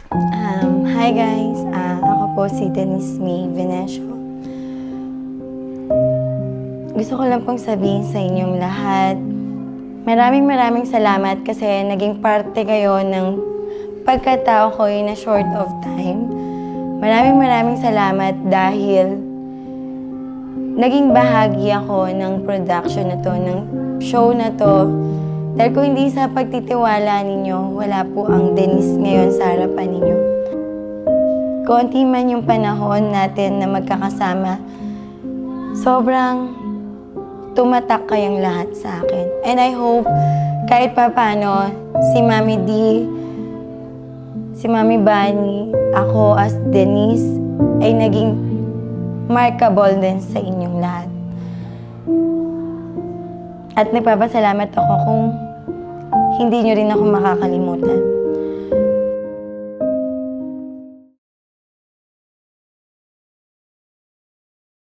Hi guys, ako po si Denise May Venecio. Gusto ko lang pong sabihin sa inyong lahat, maraming salamat kasi naging parte kayo ng pagkatao ko in a short of time. Maraming salamat dahil naging bahagi ako ng production na to, ng show na to. Dahil kung hindi sa pagtitiwala ninyo, wala po ang Denise ngayon sa harapan ninyo. Konti man yung panahon natin na magkakasama, sobrang tumatak kayong lahat sa akin. And I hope kahit papano, si Mami D, si Mami Bunny, ako as Denise, ay naging markable din sa inyong lahat. At nagpapasalamat ako kung hindi nyo rin ako makakalimutan.